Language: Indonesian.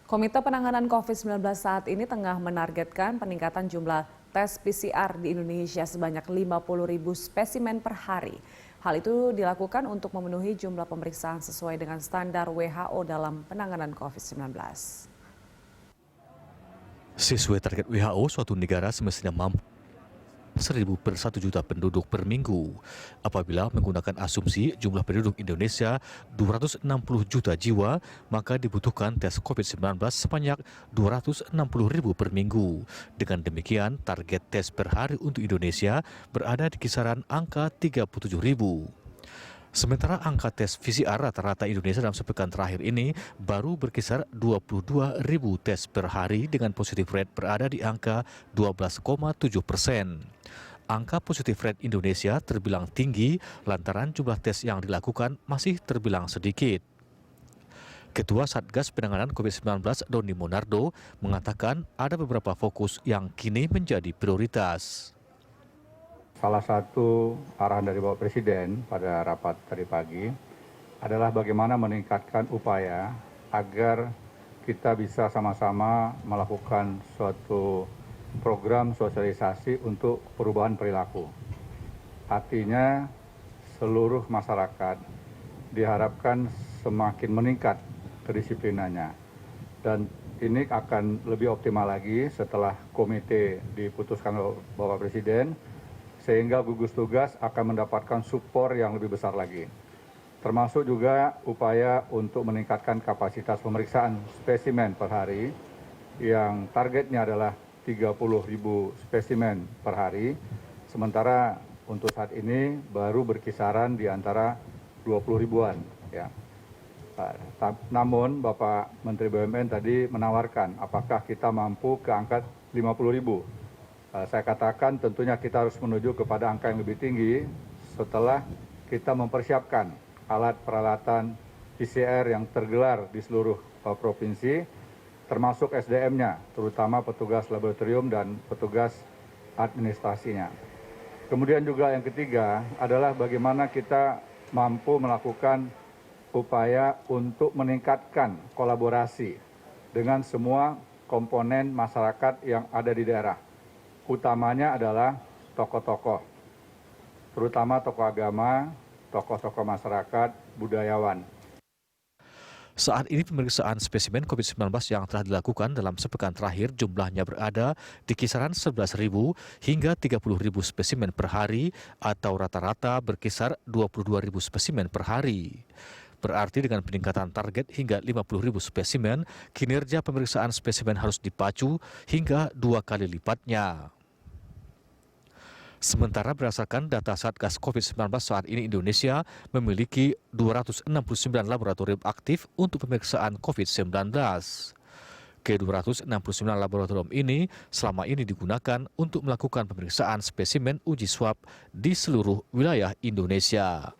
Komite Penanganan COVID-19 saat ini tengah menargetkan peningkatan jumlah tes PCR di Indonesia sebanyak 50.000 spesimen per hari. Hal itu dilakukan untuk memenuhi jumlah pemeriksaan sesuai dengan standar WHO dalam penanganan COVID-19. Sesuai target WHO, suatu negara semestinya mampu 1.000 per 1 juta penduduk per minggu. Apabila menggunakan asumsi jumlah penduduk Indonesia 260 juta jiwa, maka dibutuhkan tes COVID-19 sebanyak 260.000 per minggu. Dengan demikian, target tes per hari untuk Indonesia berada di kisaran angka 37.000. Sementara angka tes PCR rata-rata Indonesia dalam sepekan terakhir ini baru berkisar 22.000 tes per hari dengan positif rate berada di angka 12,7%. Angka positif rate Indonesia terbilang tinggi lantaran jumlah tes yang dilakukan masih terbilang sedikit. Ketua Satgas Penanganan COVID-19 Doni Monardo mengatakan ada beberapa fokus yang kini menjadi prioritas. Salah satu arahan dari Bapak Presiden pada rapat tadi pagi adalah bagaimana meningkatkan upaya agar kita bisa sama-sama melakukan suatu program sosialisasi untuk perubahan perilaku. Artinya seluruh masyarakat diharapkan semakin meningkat kedisiplinannya. Dan ini akan lebih optimal lagi setelah komite diputuskan oleh Bapak Presiden, sehingga gugus tugas akan mendapatkan support yang lebih besar lagi. Termasuk juga upaya untuk meningkatkan kapasitas pemeriksaan spesimen per hari yang targetnya adalah 30.000 spesimen per hari. Sementara untuk saat ini baru berkisaran di antara 20 ribuan. Ya. Namun Bapak Menteri BUMN tadi menawarkan apakah kita mampu ke angka 50.000. Saya katakan tentunya kita harus menuju kepada angka yang lebih tinggi setelah kita mempersiapkan alat peralatan PCR yang tergelar di seluruh provinsi, termasuk SDM-nya, terutama petugas laboratorium dan petugas administrasinya. Kemudian juga yang ketiga adalah bagaimana kita mampu melakukan upaya untuk meningkatkan kolaborasi dengan semua komponen masyarakat yang ada di daerah. Utamanya adalah tokoh-tokoh, terutama tokoh agama, tokoh-tokoh masyarakat, budayawan. Saat ini pemeriksaan spesimen COVID-19 yang telah dilakukan dalam sepekan terakhir jumlahnya berada di kisaran 11.000 hingga 30.000 spesimen per hari atau rata-rata berkisar 22.000 spesimen per hari. Berarti dengan peningkatan target hingga 50.000 spesimen, kinerja pemeriksaan spesimen harus dipacu hingga 2 kali lipatnya. Sementara berdasarkan data Satgas COVID-19 saat ini Indonesia memiliki 269 laboratorium aktif untuk pemeriksaan COVID-19. Ke-269 laboratorium ini selama ini digunakan untuk melakukan pemeriksaan spesimen uji swab di seluruh wilayah Indonesia.